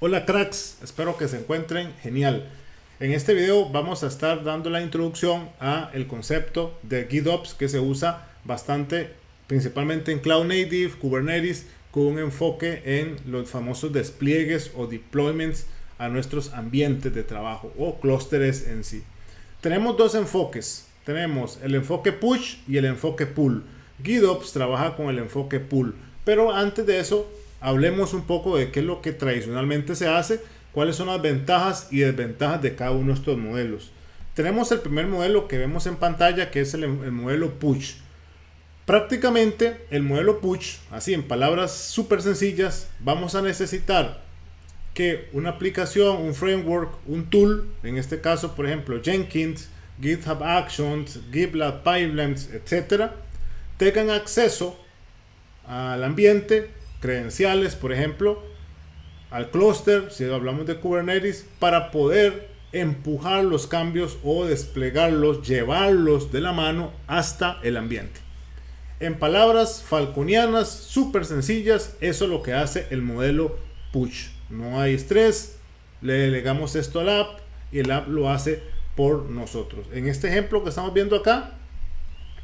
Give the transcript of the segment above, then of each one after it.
Hola cracks, espero que se encuentren genial. En este video vamos a estar dando la introducción a el concepto de GitOps que se usa bastante principalmente en Cloud Native, Kubernetes, con un enfoque en los famosos despliegues o deployments a nuestros ambientes de trabajo o clústeres en sí. Tenemos dos enfoques, tenemos el enfoque push y el enfoque pull. GitOps trabaja con el enfoque pull, pero antes de eso hablemos un poco de qué es lo que tradicionalmente se hace, cuáles son las ventajas y desventajas de cada uno de estos modelos. Tenemos el primer modelo que vemos en pantalla, que es el modelo push. Prácticamente el modelo push, así en palabras súper sencillas, vamos a necesitar que una aplicación, un framework, un tool, en este caso por ejemplo Jenkins, GitHub Actions, GitLab Pipelines, etcétera, tengan acceso al ambiente, credenciales, por ejemplo, al clúster, si hablamos de Kubernetes, para poder empujar los cambios o desplegarlos, llevarlos de la mano hasta el ambiente. En palabras falconianas, súper sencillas, eso es lo que hace el modelo push. No hay estrés, le delegamos esto al app y el app lo hace por nosotros. En este ejemplo que estamos viendo acá,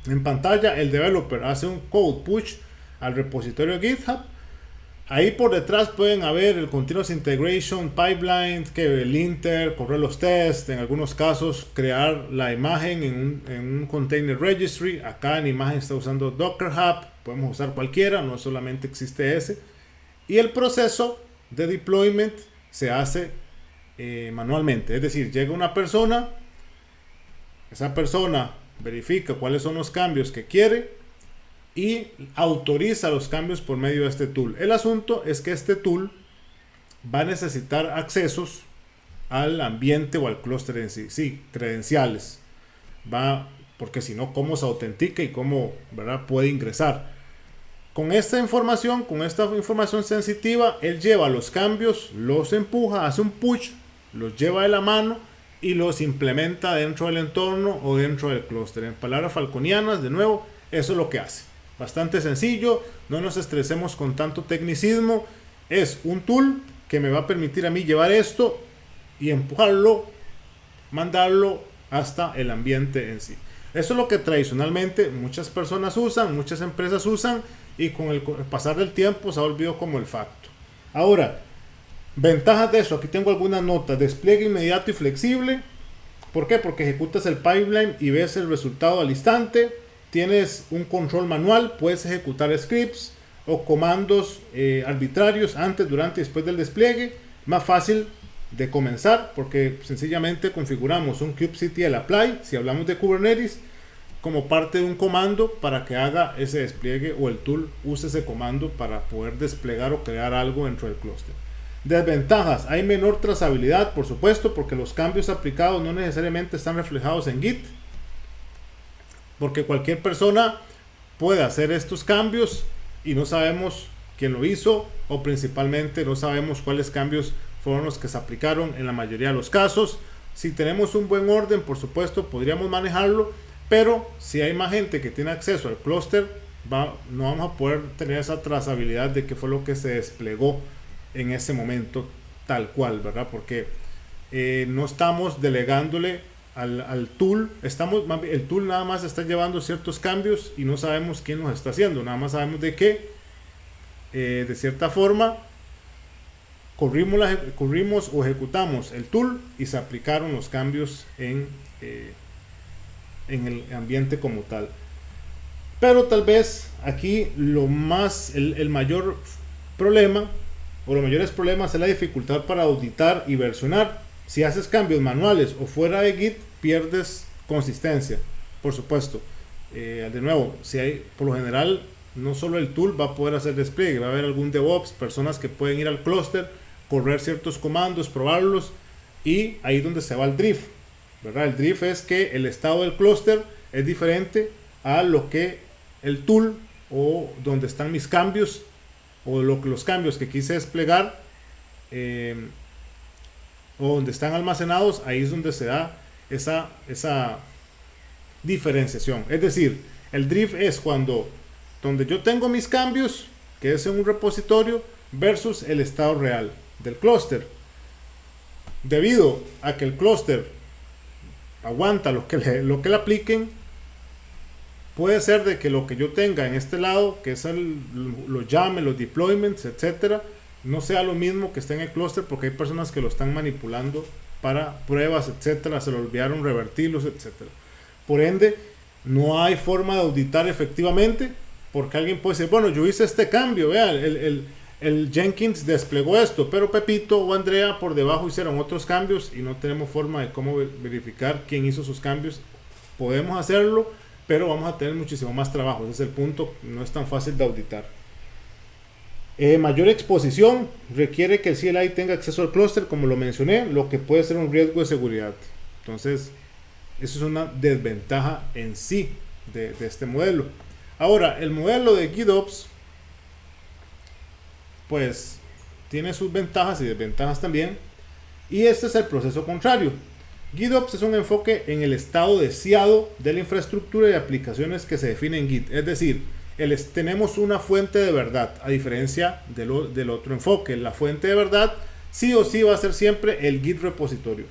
en pantalla, el developer hace un code push al repositorio GitHub. Ahí por detrás pueden haber el Continuous Integration Pipeline, que el linter, correr los tests, en algunos casos crear la imagen en un Container Registry. Acá en imagen está usando Docker Hub, podemos usar cualquiera, no solamente existe ese. Y el proceso de deployment se hace manualmente, es decir, llega una persona, esa persona verifica cuáles son los cambios que quiere y autoriza los cambios por medio de este tool. El asunto es que este tool va a necesitar accesos al ambiente o al clúster en sí, sí, credenciales. Porque si no, ¿cómo se autentica y cómo, verdad, puede ingresar? Con esta información sensitiva, él lleva los cambios, los empuja, hace un push, los lleva de la mano y los implementa dentro del entorno o dentro del clúster. En palabras falconianas, de nuevo, eso es lo que hace. Bastante sencillo, no nos estresemos con tanto tecnicismo. Es un tool que me va a permitir a mí llevar esto y empujarlo, mandarlo hasta el ambiente en sí. Eso es lo que tradicionalmente muchas personas usan, muchas empresas usan, y con el pasar del tiempo se ha olvidado como el facto. Ahora, ventajas de eso, aquí tengo algunas notas. Despliegue inmediato y flexible. ¿Por qué? Porque ejecutas el pipeline y ves el resultado al instante. Tienes un control manual, puedes ejecutar scripts o comandos arbitrarios antes, durante y después del despliegue. Más fácil de comenzar porque sencillamente configuramos un kubectl apply, si hablamos de Kubernetes, como parte de un comando para que haga ese despliegue, o el tool use ese comando para poder desplegar o crear algo dentro del clúster. Desventajas: hay menor trazabilidad, por supuesto, porque los cambios aplicados no necesariamente están reflejados en Git, porque cualquier persona puede hacer estos cambios y no sabemos quién lo hizo, o principalmente no sabemos cuáles cambios fueron los que se aplicaron en la mayoría de los casos. Si tenemos un buen orden, por supuesto, podríamos manejarlo, pero si hay más gente que tiene acceso al clúster, no vamos a poder tener esa trazabilidad de qué fue lo que se desplegó en ese momento tal cual, ¿verdad? Porque no estamos delegándole al tool, el tool nada más está llevando ciertos cambios y no sabemos quién los está haciendo, nada más sabemos de que de cierta forma corrimos o ejecutamos el tool y se aplicaron los cambios en el ambiente como tal. Pero tal vez aquí el mayor problema o los mayores problemas es la dificultad para auditar y versionar. Si haces cambios manuales o fuera de Git, pierdes consistencia, por supuesto. De nuevo, por lo general, no solo el tool va a poder hacer despliegue, va a haber algún DevOps, personas que pueden ir al clúster, correr ciertos comandos, probarlos, y ahí es donde se va el drift, ¿verdad? El drift es que el estado del clúster es diferente a lo que el tool, o donde están mis cambios, o los cambios que quise desplegar, o donde están almacenados. Ahí es donde se da esa diferenciación. Es decir, el drift es donde yo tengo mis cambios, que es en un repositorio, versus el estado real. del clúster. Debido a que el clúster aguanta lo que le apliquen, puede ser de que lo que yo tenga en este lado, que es los YAML, los deployments, etcétera, no sea lo mismo que esté en el clúster, porque hay personas que lo están manipulando para pruebas, etcétera, se lo olvidaron revertirlos, etcétera. Por ende, no hay forma de auditar efectivamente, porque alguien puede decir, bueno, yo hice este cambio, vea, el Jenkins desplegó esto, pero Pepito o Andrea por debajo hicieron otros cambios y no tenemos forma de cómo verificar quién hizo sus cambios. Podemos hacerlo, pero vamos a tener muchísimo más trabajo. Ese es el punto, no es tan fácil de auditar. Mayor exposición requiere que el CLI tenga acceso al clúster, como lo mencioné, lo que puede ser un riesgo de seguridad. Entonces, eso es una desventaja en sí de este modelo. Ahora, el modelo de GitOps, pues, tiene sus ventajas y desventajas también. Y este es el proceso contrario. GitOps es un enfoque en el estado deseado de la infraestructura y aplicaciones que se define en Git. Es decir, tenemos una fuente de verdad, a diferencia del otro enfoque. La fuente de verdad sí o sí va a ser siempre el Git repositorio.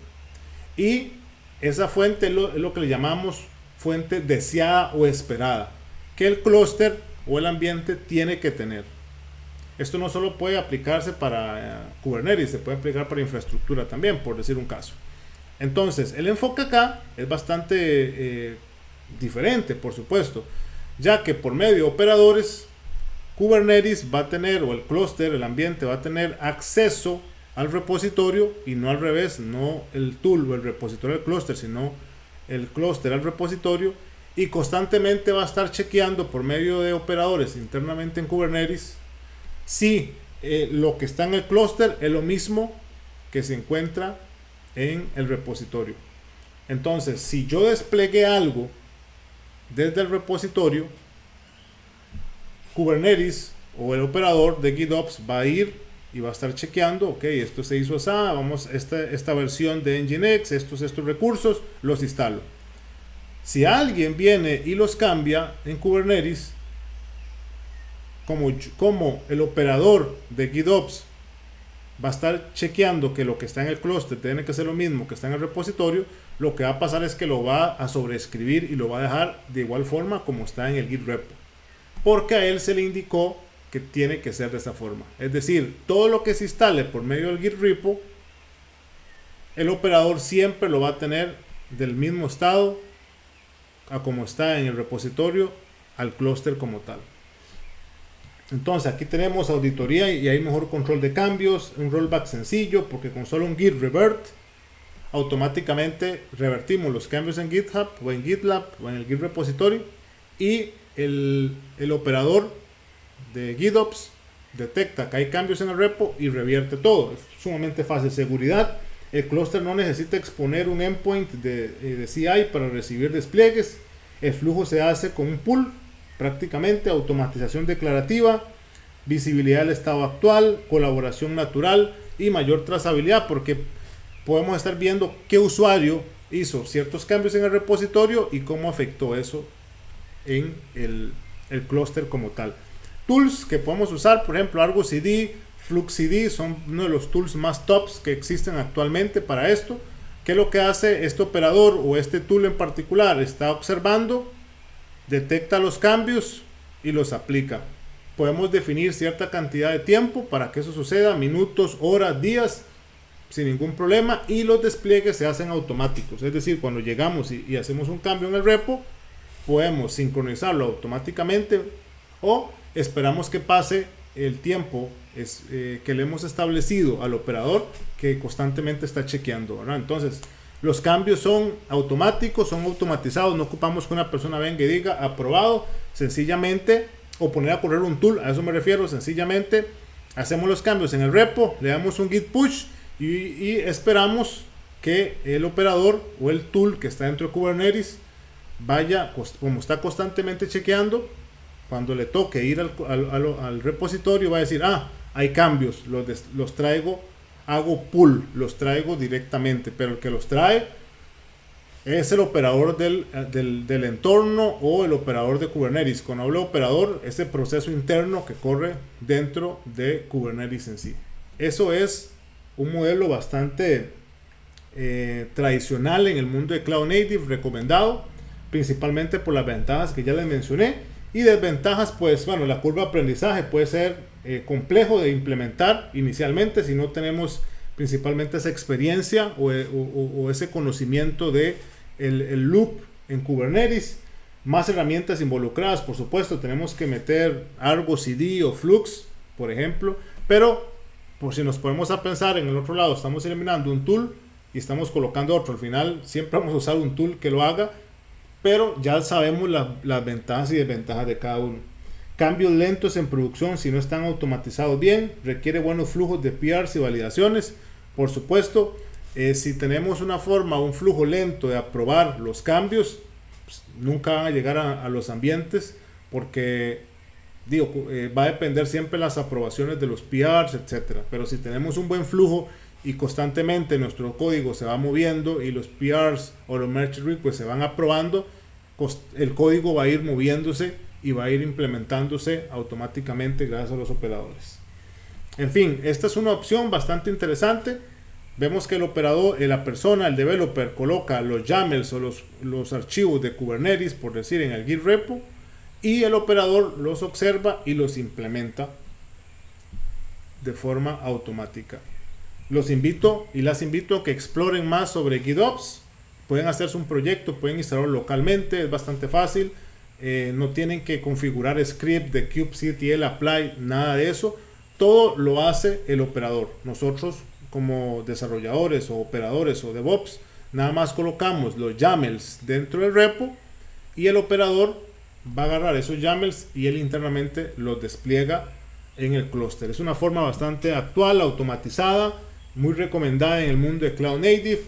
Y esa fuente es lo que le llamamos fuente deseada o esperada, que el clúster o el ambiente tiene que tener. Esto no solo puede aplicarse para Kubernetes, se puede aplicar para infraestructura también, por decir un caso. Entonces, el enfoque acá es bastante diferente, por supuesto, ya que por medio de operadores, Kubernetes va a tener, o el clúster, el ambiente va a tener acceso al repositorio y no al revés, no el tool o el repositorio del clúster, sino el clúster al repositorio, y constantemente va a estar chequeando por medio de operadores internamente en Kubernetes si lo que está en el clúster es lo mismo que se encuentra en el repositorio. Entonces, si yo desplegué algo desde el repositorio, Kubernetes o el operador de GitOps va a ir y va a estar chequeando, ok, esto se hizo así, vamos, esta versión de Nginx, estos recursos, los instalo. Si alguien viene y los cambia en Kubernetes, como el operador de GitOps va a estar chequeando que lo que está en el clúster tiene que ser lo mismo que está en el repositorio, lo que va a pasar es que lo va a sobreescribir y lo va a dejar de igual forma como está en el Git repo, porque a él se le indicó que tiene que ser de esa forma. Es decir, todo lo que se instale por medio del Git repo, el operador siempre lo va a tener del mismo estado a como está en el repositorio al clúster como tal. Entonces aquí tenemos auditoría y hay mejor control de cambios, un rollback sencillo, porque con solo un git revert automáticamente revertimos los cambios en GitHub o en GitLab o en el Git repository, y el operador de GitOps detecta que hay cambios en el repo y revierte todo. Es sumamente fácil. Seguridad: el clúster no necesita exponer un endpoint de CI para recibir despliegues. El flujo se hace con un pull, prácticamente automatización declarativa, visibilidad del estado actual, colaboración natural y mayor trazabilidad, porque podemos estar viendo qué usuario hizo ciertos cambios en el repositorio y cómo afectó eso en el clúster como tal. Tools que podemos usar, por ejemplo, Argo CD, Flux CD, son uno de los tools más tops que existen actualmente para esto. ¿Qué es lo que hace este operador o este tool en particular? Está observando, detecta los cambios y los aplica. Podemos definir cierta cantidad de tiempo para que eso suceda, minutos, horas, días, sin ningún problema, y los despliegues se hacen automáticos. Es decir, cuando llegamos y hacemos un cambio en el repo, podemos sincronizarlo automáticamente o esperamos que pase el tiempo que le hemos establecido al operador, que constantemente está chequeando, ¿verdad? Entonces, los cambios son automáticos, son automatizados, no ocupamos que una persona venga y diga aprobado, sencillamente, o poner a correr un tool, a eso me refiero. Sencillamente hacemos los cambios en el repo, le damos un git push y esperamos que el operador o el tool que está dentro de Kubernetes vaya, como está constantemente chequeando, cuando le toque ir al repositorio va a decir, hay cambios, los traigo, hago pull, los traigo directamente, pero el que los trae es el operador del entorno o el operador de Kubernetes. Cuando hablo de operador, es el proceso interno que corre dentro de Kubernetes en sí. Eso es un modelo bastante tradicional en el mundo de Cloud Native, recomendado principalmente por las ventajas que ya les mencioné, y desventajas, pues bueno, la curva de aprendizaje puede ser complejo de implementar inicialmente si no tenemos principalmente esa experiencia o ese conocimiento de el loop en Kubernetes. Más herramientas involucradas, por supuesto, tenemos que meter Argo CD o Flux, por ejemplo, pero por si nos ponemos a pensar en el otro lado, estamos eliminando un tool y estamos colocando otro, al final siempre vamos a usar un tool que lo haga, pero ya sabemos las ventajas y desventajas de cada uno. Cambios lentos en producción si no están automatizados bien, requiere buenos flujos de PRs y validaciones, por supuesto. Si tenemos una forma, un flujo lento de aprobar los cambios, pues, nunca van a llegar a los ambientes, porque va a depender siempre de las aprobaciones de los PRs, etcétera. Pero si tenemos un buen flujo y constantemente nuestro código se va moviendo y los PRs o los merge requests se van aprobando, el código va a ir moviéndose y va a ir implementándose automáticamente gracias a los operadores. En fin, esta es una opción bastante interesante. Vemos que el operador, la persona, el developer, coloca los YAMLs o los archivos de Kubernetes, por decir, en el Git repo, y el operador los observa y los implementa de forma automática. Los invito y las invito a que exploren más sobre GitOps. Pueden hacerse un proyecto, pueden instalarlo localmente, es bastante fácil. No tienen que configurar script de kubectl apply, nada de eso. Todo lo hace el operador. Nosotros, como desarrolladores o operadores o DevOps, nada más colocamos los YAMLs dentro del repo y el operador va a agarrar esos YAMLs y él internamente los despliega en el clúster. Es una forma bastante actual, automatizada, muy recomendada en el mundo de Cloud Native.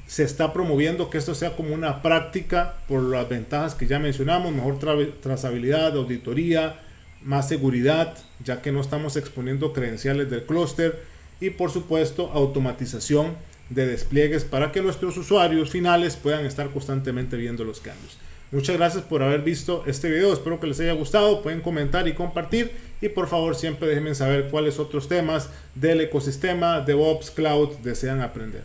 Se está promoviendo que esto sea como una práctica por las ventajas que ya mencionamos: mejor trazabilidad, auditoría, más seguridad, ya que no estamos exponiendo credenciales del clúster, y por supuesto automatización de despliegues para que nuestros usuarios finales puedan estar constantemente viendo los cambios. Muchas gracias por haber visto este video, espero que les haya gustado. Pueden comentar y compartir, y por favor siempre déjenme saber cuáles otros temas del ecosistema DevOps Cloud desean aprender.